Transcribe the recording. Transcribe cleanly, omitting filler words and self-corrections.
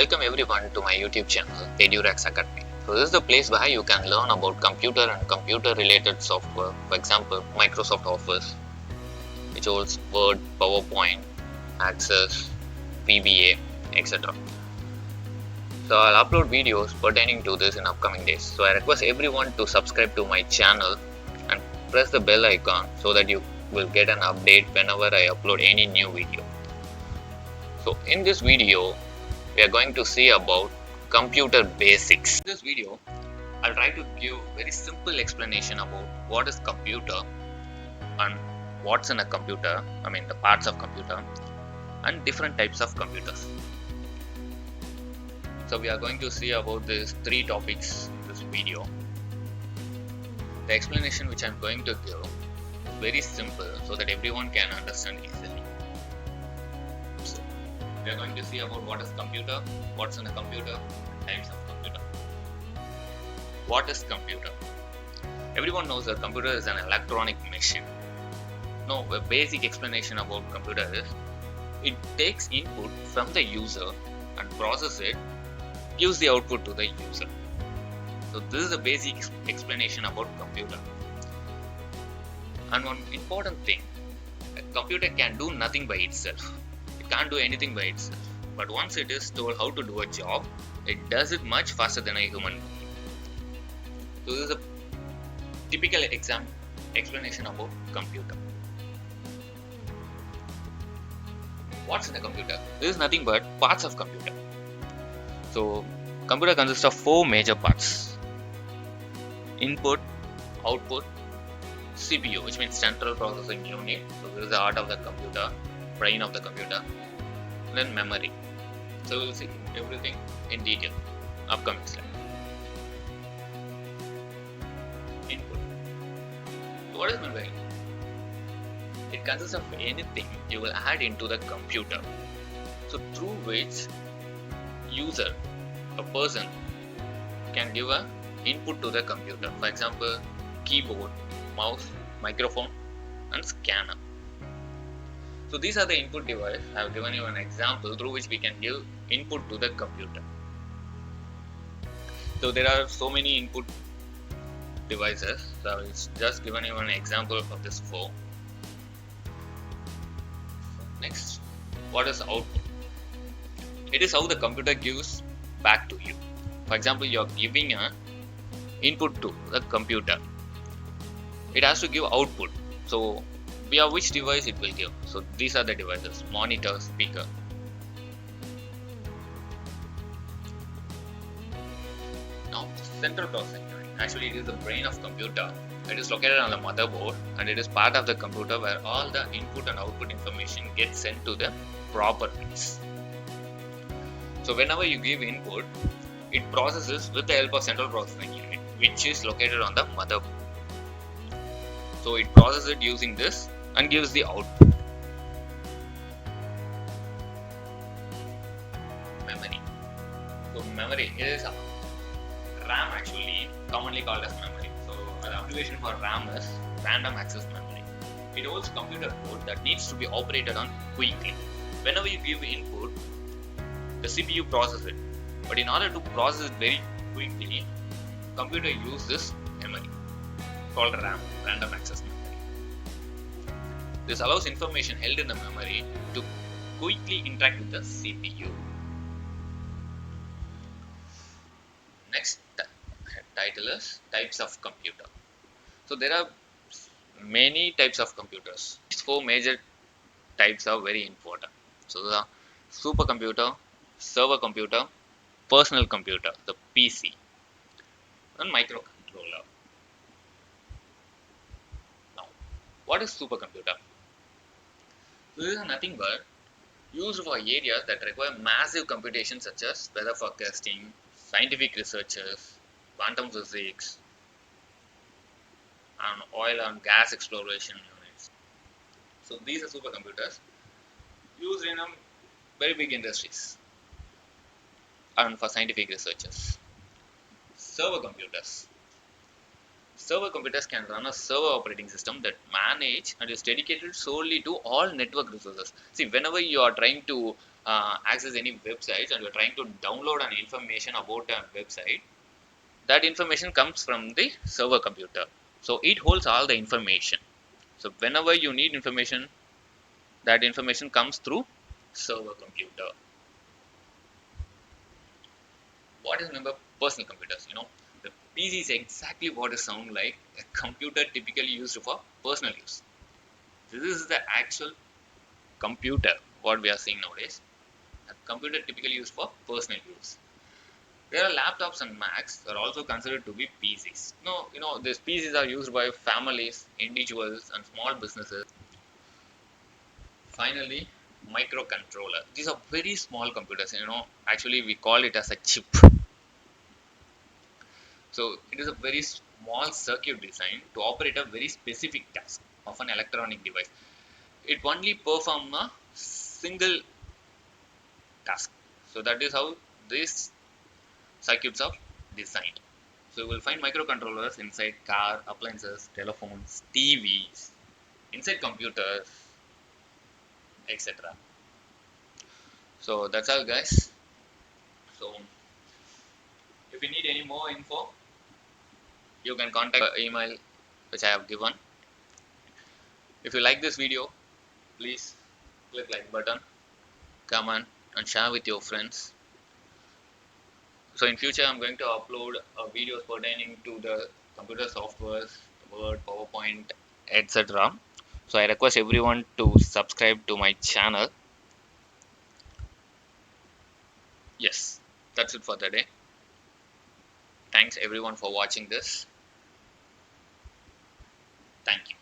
welcome everyone to my YouTube channel, EduRax Academy. So this is the place where you can learn about computer and computer related software. For example, Microsoft Office, which holds Word, PowerPoint, Access, VBA, etc. So I'll upload videos pertaining to this in upcoming days. So I request everyone to subscribe to my channel and press the bell icon so that you will get an update whenever I upload any new video. So in this video, we are going to see about computer basics. In this video, I'll try to give very simple explanation about what is computer and what's in a computer, the parts of computer and different types of computers. So we are going to see about these three topics in this video. The explanation which I'm going to give is very simple so that everyone can understand easily. We are going to see about what is computer, what's in a computer, types of computer. What is computer? Everyone knows that computer is an electronic machine. No, a basic explanation about computer is it takes input from the user and processes it, gives the output to the user. So this is a basic explanation about computer. And one important thing, a computer can do nothing by itself. Can't do anything by itself, but once it is told how to do a job, it does it much faster than a human being. So this is a typical explanation about computer. What's in a computer? This is nothing but parts of computer. So computer consists of four major parts: input, output, CPU, which means central processing unit. So this is the heart of the computer, brain of the computer. Then memory. So we'll see everything in detail. Upcoming slide. Input. So what is memory? It consists of anything you will add into the computer. So through which user, a person, can give a input to the computer. For example, keyboard, mouse, microphone, and scanner. So these are the input devices. I have given you an example through which we can give input to the computer. So there are so many input devices. So I will just given you an example of this four. Next, what is output? It is how the computer gives back to you. For example, you are giving an input to the computer. It has to give output. So via which device it will give. So these are the devices: monitor, speaker. Now central processing unit. Actually it is the brain of computer. It is located on the motherboard and it is part of the computer where all the input and output information gets sent to the proper bits. So whenever you give input, it processes with the help of central processing unit, which is located on the motherboard. So it processes it using this and gives the output. Memory. So memory is RAM, actually commonly called as memory. So the abbreviation for RAM is random access memory. It holds computer code that needs to be operated on quickly. Whenever you give input, the CPU processes it. But in order to process it very quickly, computer uses memory called RAM, random access memory. This allows information held in the memory to quickly interact with the CPU. Next title is types of computer. So there are many types of computers. These four major types are very important. So the supercomputer, server computer, personal computer, the PC, and microcontroller. Now, what is supercomputer? This is nothing but used for areas that require massive computation such as weather forecasting, scientific researches, quantum physics, and oil and gas exploration units. So these are supercomputers used in very big industries and for scientific researches. Server computers. Server computers can run a server operating system that manage and is dedicated solely to all network resources. See, whenever you are trying to access any websites and you're trying to download an information about a website, that information comes from the server computer. So it holds all the information. So whenever you need information, that information comes through server computer. What is meant by personal computers? The PC is exactly what it sounds like, a computer typically used for personal use. This is the actual computer what we are seeing nowadays. A computer typically used for personal use. There are laptops and Macs that are also considered to be PCs. No, these PCs are used by families, individuals, and small businesses. Finally, microcontroller. These are very small computers. Actually, we call it as a chip. So it is a very small circuit design to operate a very specific task of an electronic device. It only perform a single task. So that is how these circuits are designed. So you will find microcontrollers inside car, appliances, telephones, TVs, inside computers, etc. So that's all, guys. So if you need any more info, you can contact the email which I have given. If you like this video, please click like button, comment, and share with your friends. So in future, I'm going to upload videos pertaining to the computer softwares, Word, PowerPoint, etc. So I request everyone to subscribe to my channel. Yes, that's it for the day. Thanks everyone for watching this. Thank you.